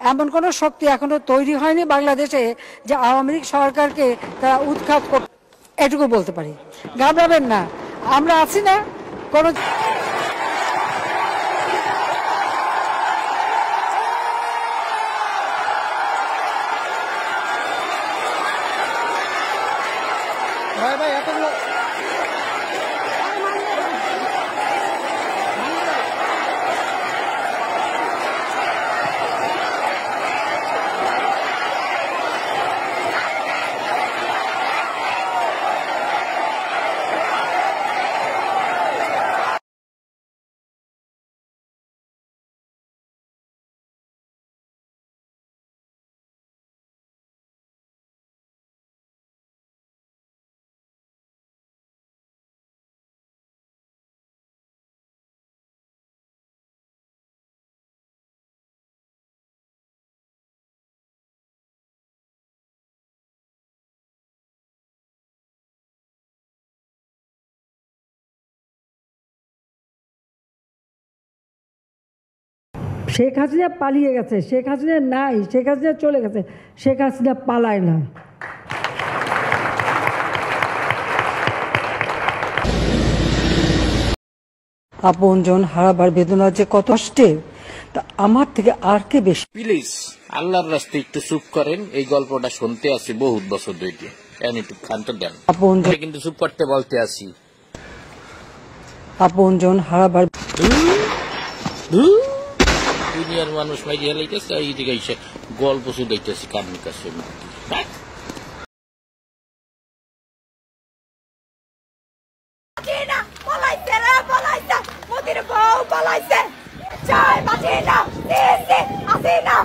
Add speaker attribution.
Speaker 1: এমন কোনো শক্তি এখনো তৈরি হয়নি বাংলাদেশে যে আওয়ামী লীগ সরকারকে তারা উৎখাত করতে, এটুকু বলতে পারি। ঘাবড়াবেন না, আমরা আছি না কোনো। শেখ হাসিনা পালিয়ে গেছে, শেখ হাসিনা নাই, শেখ হাসিনা চলে গেছে, শেখ হাসিনা পালায় না। আপনজন হারাবার বেদনা যে কত কষ্টের, তা আমার থেকে আর কে বেশি।
Speaker 2: প্লিজ আল্লাহর রাস্তায় একটু চুপ করেন, এই গল্পটা শুনতে আসি বহুত বছর ধরে, একটু ক্ষান্ত দেন। আপনজন কিন্তু চুপ করতে বলতে আসি।
Speaker 1: আপনজন হারাবার
Speaker 2: দুনিয়ার মানুষ মাইরিয়া লাইতেছে, এইদিকে এসে গল্প শুধাইতেছি কারণ কাছে।
Speaker 3: মোদির বউ পালাইছে, জয় বাঁচিয়ে না, আসে না।